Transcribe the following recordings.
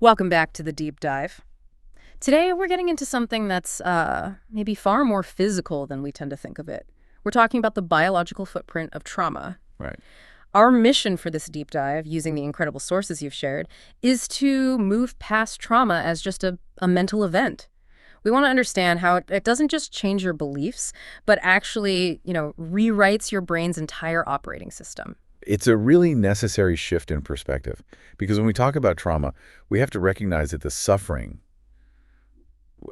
Welcome back to the deep dive. Today, we're getting into something that's maybe far more physical than we tend to think of it. We're talking about the biological footprint of trauma. Right. Our mission for this deep dive, using the incredible sources you've shared, is to move past trauma as just a mental event. We want to understand how it doesn't just change your beliefs, but actually, rewrites your brain's entire operating system. It's a really necessary shift in perspective because when we talk about trauma, we have to recognize that the suffering,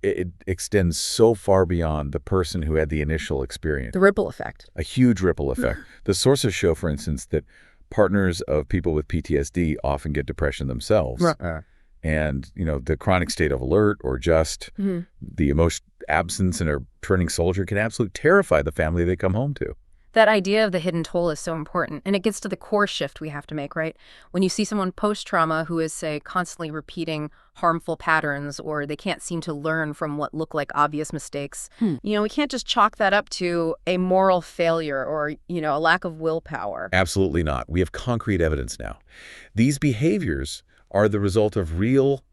it extends so far beyond the person who had the initial experience. The ripple effect. A huge ripple effect. The sources show, for instance, that partners of people with PTSD often get depression themselves. Right. And, the chronic state of alert or just the emotion absence in a returning soldier can absolutely terrify the family they come home to. That idea of the hidden toll is so important, and it gets to the core shift we have to make, right? When you see someone post-trauma who is, say, constantly repeating harmful patterns, or they can't seem to learn from what look like obvious mistakes, we can't just chalk that up to a moral failure or, a lack of willpower. Absolutely not. We have concrete evidence now. These behaviors are the result of real,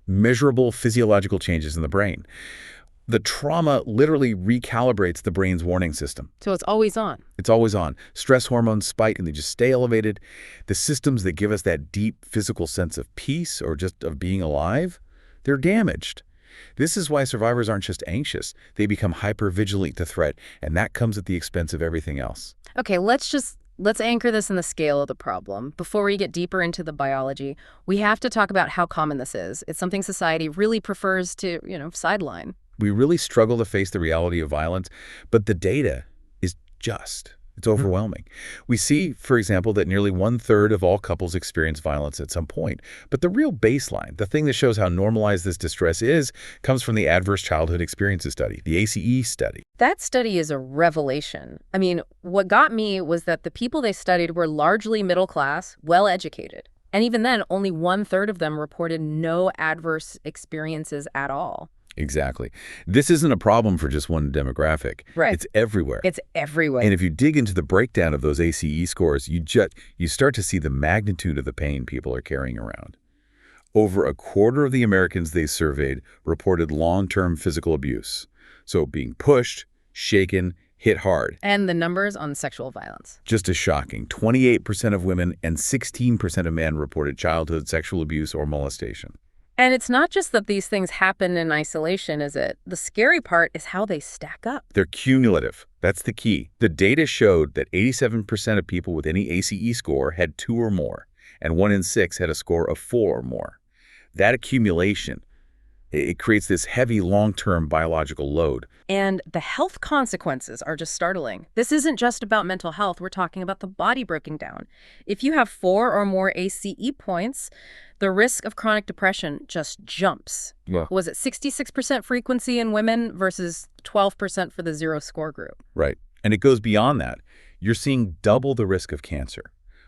measurable physiological changes in the brain. The trauma literally recalibrates the brain's warning system. So it's always on. It's always on. Stress hormones spike and they just stay elevated. The systems that give us that deep physical sense of peace or just of being alive, they're damaged. This is why survivors aren't just anxious. They become hypervigilant to threat, and that comes at the expense of everything else. Okay, let's anchor this in the scale of the problem. Before we get deeper into the biology, we have to talk about how common this is. It's something society really prefers to, sideline. We really struggle to face the reality of violence, but the data is it's overwhelming. We see, for example, that nearly 1/3 of all couples experience violence at some point. But the real baseline, the thing that shows how normalized this distress is, comes from the Adverse Childhood Experiences Study, the ACE study. That study is a revelation. I mean, what got me was that the people they studied were largely middle class, well-educated. And even then, only 1/3 of them reported no adverse experiences at all. Exactly. This isn't a problem for just one demographic. Right. It's everywhere. It's everywhere. And if you dig into the breakdown of those ACE scores, you start to see the magnitude of the pain people are carrying around. Over 1/4 of the Americans they surveyed reported long-term physical abuse. So being pushed, shaken, hit hard. And the numbers on sexual violence. Just as shocking. 28% of women and 16% of men reported childhood sexual abuse or molestation. And it's not just that these things happen in isolation, is it? The scary part is how they stack up. They're cumulative. That's the key. The data showed that 87% of people with any ACE score had 2 or more, and 1 in 6 had a score of 4 or more. That accumulation, it creates this heavy long-term biological load. And the health consequences are just startling. This isn't just about mental health. We're talking about the body breaking down. If you have 4 or more ACE points, the risk of chronic depression just jumps. Yeah. Was it 66% frequency in women versus 12% for the 0 score group? Right. And it goes beyond that. You're seeing double the risk of cancer,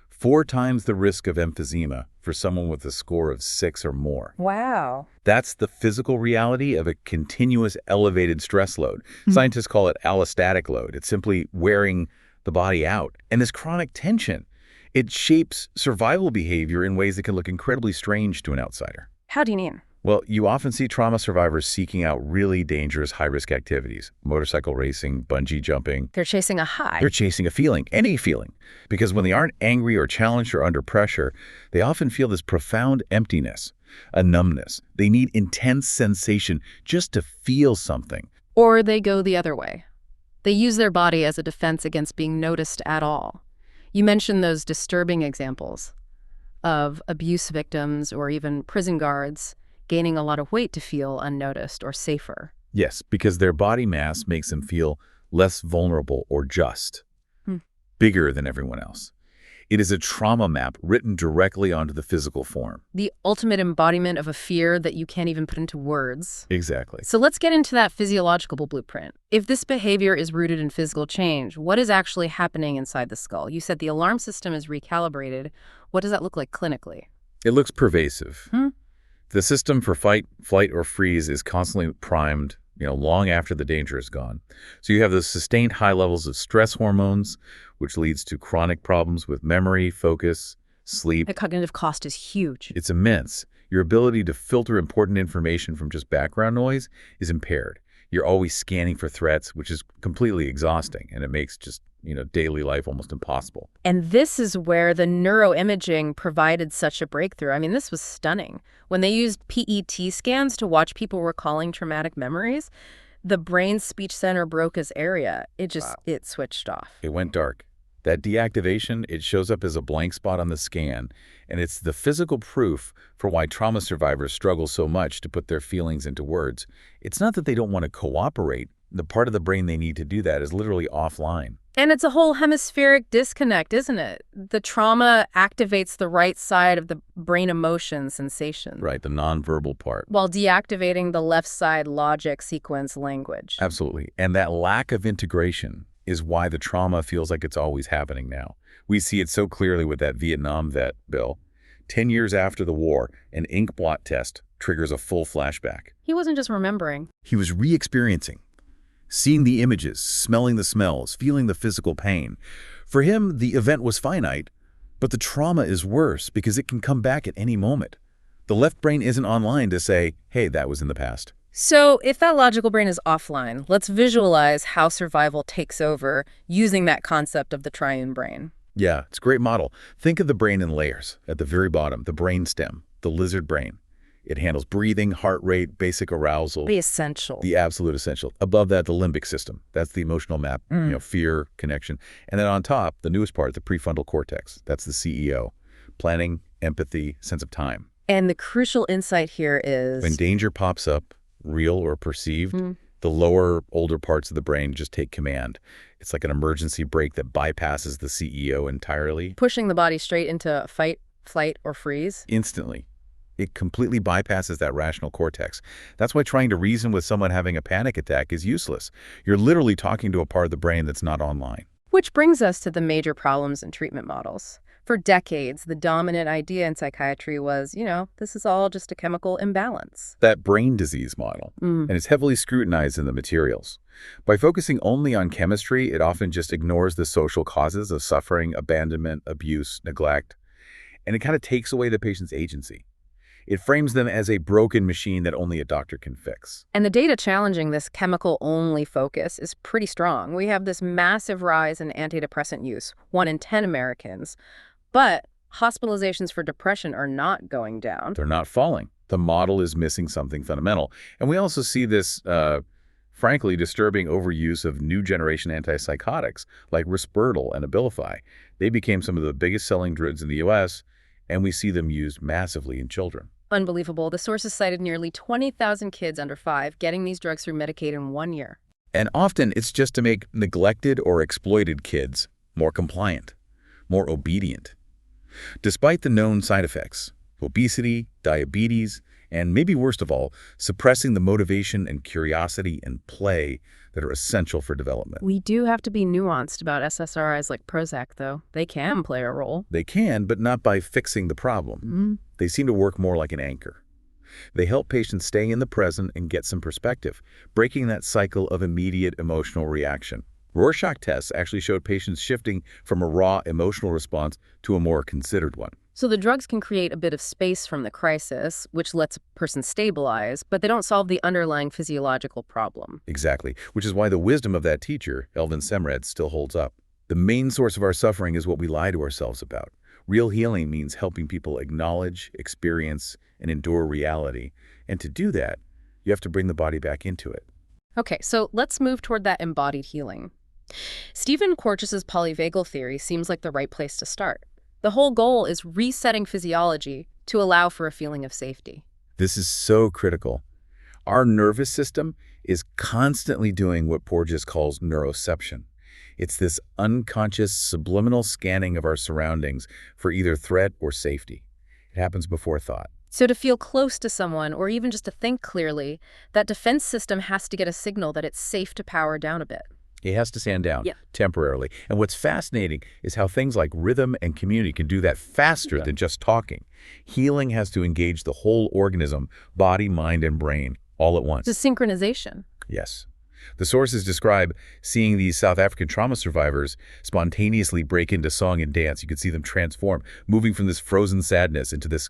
4 times the risk of emphysema for someone with a score of 6 or more. Wow. That's the physical reality of a continuous elevated stress load. Scientists call it allostatic load. It's simply wearing the body out. And this chronic tension, it shapes survival behavior in ways that can look incredibly strange to an outsider. How do you mean? Well, you often see trauma survivors seeking out really dangerous high-risk activities, motorcycle racing, bungee jumping. They're chasing a high. They're chasing a feeling, any feeling. Because when they aren't angry or challenged or under pressure, they often feel this profound emptiness, a numbness. They need intense sensation just to feel something. Or they go the other way. They use their body as a defense against being noticed at all. You mentioned those disturbing examples of abuse victims or even prison guards gaining a lot of weight to feel unnoticed or safer. Yes, because their body mass makes them feel less vulnerable or just bigger than everyone else. It is a trauma map written directly onto the physical form. The ultimate embodiment of a fear that you can't even put into words. Exactly. So let's get into that physiological blueprint. If this behavior is rooted in physical change, what is actually happening inside the skull? You said the alarm system is recalibrated. What does that look like clinically? It looks pervasive. The system for fight, flight, or freeze is constantly primed, long after the danger is gone. So you have those sustained high levels of stress hormones, which leads to chronic problems with memory, focus, sleep. The cognitive cost is huge. It's immense. Your ability to filter important information from just background noise is impaired. You're always scanning for threats, which is completely exhausting, and it makes just, daily life almost impossible. And this is where the neuroimaging provided such a breakthrough. I mean, this was stunning. When they used PET scans to watch people recalling traumatic memories, the brain's speech center broke its area. It switched off. It went dark. That deactivation, it shows up as a blank spot on the scan, and it's the physical proof for why trauma survivors struggle so much to put their feelings into words. It's not that they don't want to cooperate. The part of the brain they need to do that is literally offline. And it's a whole hemispheric disconnect, isn't it? The trauma activates the right side of the brain emotion sensation. Right, the nonverbal part. While deactivating the left side logic sequence language. Absolutely. And that lack of integration is why the trauma feels like it's always happening now. We see it so clearly with that Vietnam vet, Bill. 10 years after the war, an ink blot test triggers a full flashback. He wasn't just remembering. He was re-experiencing, seeing the images, smelling the smells, feeling the physical pain. For him, the event was finite, but the trauma is worse because it can come back at any moment. The left brain isn't online to say, hey, that was in the past. So if that logical brain is offline, let's visualize how survival takes over using that concept of the triune brain. Yeah, it's a great model. Think of the brain in layers. At the very bottom, the brainstem, the lizard brain. It handles breathing, heart rate, basic arousal. The essential. The absolute essential. Above that, the limbic system. That's the emotional map, fear, connection. And then on top, the newest part, the prefrontal cortex. That's the CEO. Planning, empathy, sense of time. And the crucial insight here is... when danger pops up, real or perceived, the lower, older parts of the brain just take command. It's like an emergency brake that bypasses the CEO entirely. pushing the body straight into fight, flight, or freeze. Instantly. It completely bypasses that rational cortex. That's why trying to reason with someone having a panic attack is useless. You're literally talking to a part of the brain that's not online. Which brings us to the major problems in treatment models. For decades, the dominant idea in psychiatry was, this is all just a chemical imbalance. That brain disease model, and it's heavily scrutinized in the materials. By focusing only on chemistry, it often just ignores the social causes of suffering, abandonment, abuse, neglect, and it kind of takes away the patient's agency. It frames them as a broken machine that only a doctor can fix. And the data challenging this chemical-only focus is pretty strong. We have this massive rise in antidepressant use, 1 in 10 Americans. But hospitalizations for depression are not going down. They're not falling. The model is missing something fundamental. And we also see this, frankly, disturbing overuse of new generation antipsychotics like Risperdal and Abilify. They became some of the biggest selling drugs in the U.S., and we see them used massively in children. Unbelievable. The sources cited nearly 20,000 kids under 5 getting these drugs through Medicaid in 1 year. And often it's just to make neglected or exploited kids more compliant, more obedient. Despite the known side effects, obesity, diabetes, and maybe worst of all, suppressing the motivation and curiosity and play that are essential for development. We do have to be nuanced about SSRIs like Prozac, though. They can play a role. They can, but not by fixing the problem. They seem to work more like an anchor. They help patients stay in the present and get some perspective, breaking that cycle of immediate emotional reaction. Rorschach tests actually showed patients shifting from a raw emotional response to a more considered one. So the drugs can create a bit of space from the crisis, which lets a person stabilize, but they don't solve the underlying physiological problem. Exactly, which is why the wisdom of that teacher, Elvin Semrad, still holds up. The main source of our suffering is what we lie to ourselves about. Real healing means helping people acknowledge, experience, and endure reality. And to do that, you have to bring the body back into it. Okay, so let's move toward that embodied healing. Stephen Korches's polyvagal theory seems like the right place to start. The whole goal is resetting physiology to allow for a feeling of safety. This is so critical. Our nervous system is constantly doing what Porges calls neuroception. It's this unconscious subliminal scanning of our surroundings for either threat or safety. It happens before thought. So to feel close to someone, or even just to think clearly, that defense system has to get a signal that it's safe to power down a bit. It has to stand down temporarily. And what's fascinating is how things like rhythm and community can do that faster than just talking. Healing has to engage the whole organism, body, mind, and brain, all at once. It's a synchronization. Yes. The sources describe seeing these South African trauma survivors spontaneously break into song and dance. You could see them transform, moving from this frozen sadness into this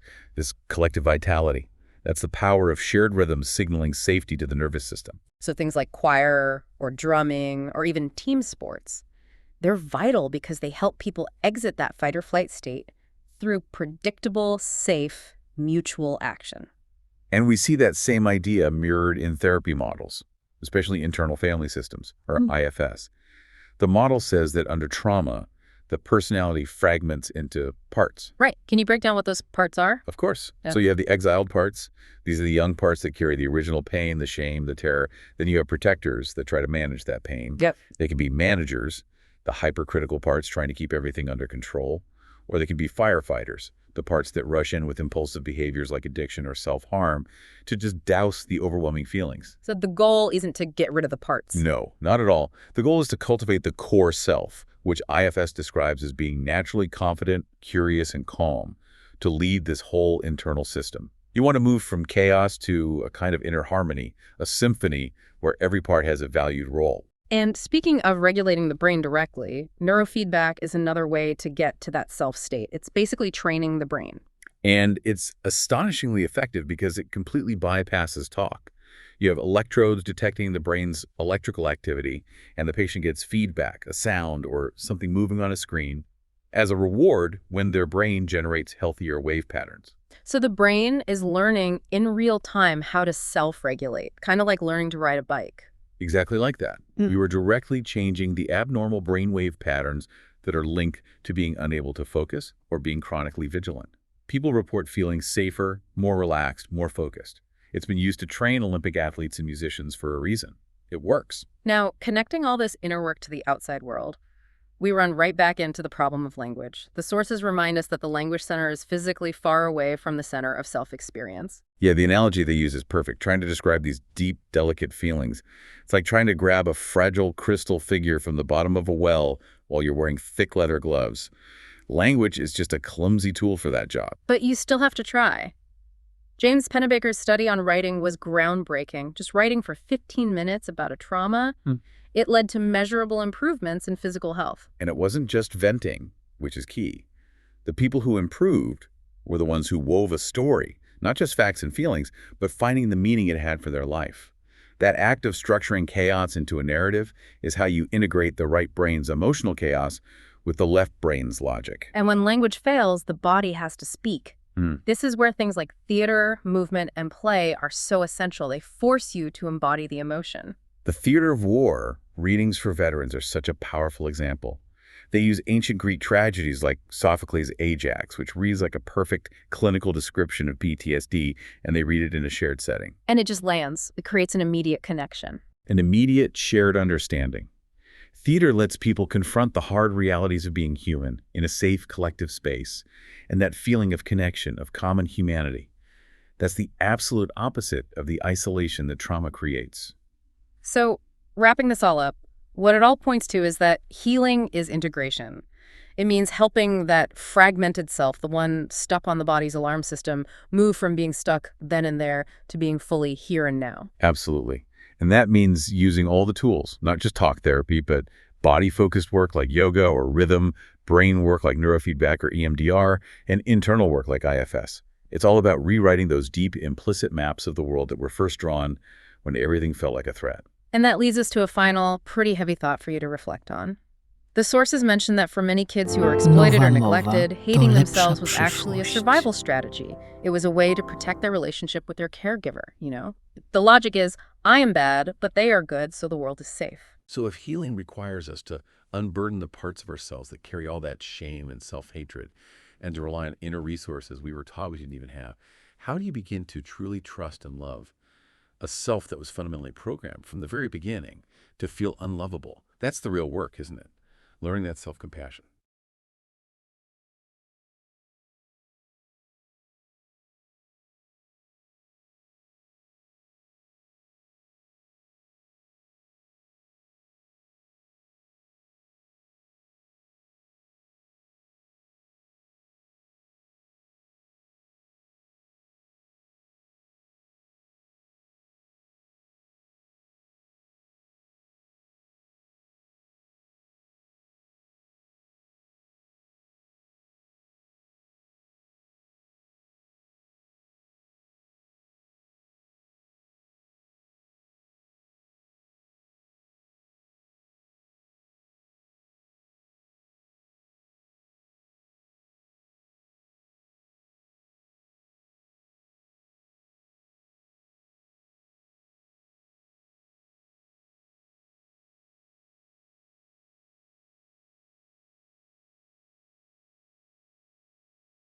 collective vitality. That's the power of shared rhythms signaling safety to the nervous system. So things like choir or drumming or even team sports, they're vital because they help people exit that fight or flight state through predictable, safe, mutual action. And we see that same idea mirrored in therapy models, especially internal family systems, or IFS. The model says that under trauma, the personality fragments into parts. Right. Can you break down what those parts are? Of course. Yeah. So you have the exiled parts. These are the young parts that carry the original pain, the shame, the terror. Then you have protectors that try to manage that pain. Yep. They can be managers, the hypercritical parts trying to keep everything under control. Or they can be firefighters, the parts that rush in with impulsive behaviors like addiction or self-harm to just douse the overwhelming feelings. So the goal isn't to get rid of the parts. No, not at all. The goal is to cultivate the core self, which IFS describes as being naturally confident, curious, and calm, to lead this whole internal system. You want to move from chaos to a kind of inner harmony, a symphony where every part has a valued role. And speaking of regulating the brain directly, neurofeedback is another way to get to that self state. It's basically training the brain. And it's astonishingly effective because it completely bypasses talk. You have electrodes detecting the brain's electrical activity, and the patient gets feedback, a sound or something moving on a screen, as a reward when their brain generates healthier wave patterns. So the brain is learning in real time how to self-regulate, kind of like learning to ride a bike. Exactly like that. You are directly changing the abnormal brainwave patterns that are linked to being unable to focus or being chronically vigilant. People report feeling safer, more relaxed, more focused. It's been used to train Olympic athletes and musicians for a reason. It works. Now, connecting all this inner work to the outside world, we run right back into the problem of language. The sources remind us that the language center is physically far away from the center of self-experience. Yeah, the analogy they use is perfect, trying to describe these deep, delicate feelings. It's like trying to grab a fragile crystal figure from the bottom of a well while you're wearing thick leather gloves. Language is just a clumsy tool for that job. But you still have to try. James Pennebaker's study on writing was groundbreaking. Just writing for 15 minutes about a trauma, it led to measurable improvements in physical health. And it wasn't just venting, which is key. The people who improved were the ones who wove a story, not just facts and feelings, but finding the meaning it had for their life. That act of structuring chaos into a narrative is how you integrate the right brain's emotional chaos with the left brain's logic. And when language fails, the body has to speak. This is where things like theater, movement, and play are so essential. They force you to embody the emotion. The theater of war, readings for veterans, are such a powerful example. They use ancient Greek tragedies like Sophocles' Ajax, which reads like a perfect clinical description of PTSD, and they read it in a shared setting. And it just lands. It creates an immediate connection. An immediate shared understanding. Theater lets people confront the hard realities of being human in a safe collective space, and that feeling of connection, of common humanity. That's the absolute opposite of the isolation that trauma creates. So, wrapping this all up, what it all points to is that healing is integration. It means helping that fragmented self, the one stuck on the body's alarm system, move from being stuck then and there to being fully here and now. Absolutely. And that means using all the tools, not just talk therapy, but body-focused work like yoga or rhythm, brain work like neurofeedback or EMDR, and internal work like IFS. It's all about rewriting those deep, implicit maps of the world that were first drawn when everything felt like a threat. And that leads us to a final, pretty heavy thought for you to reflect on. The sources mention that for many kids who were exploited or neglected, hating themselves was actually a survival strategy. It was a way to protect their relationship with their caregiver, you know? The logic is, I am bad, but they are good, so the world is safe. So if healing requires us to unburden the parts of ourselves that carry all that shame and self-hatred and to rely on inner resources we were taught we didn't even have, how do you begin to truly trust and love a self that was fundamentally programmed from the very beginning to feel unlovable? That's the real work, isn't it? Learning that self-compassion.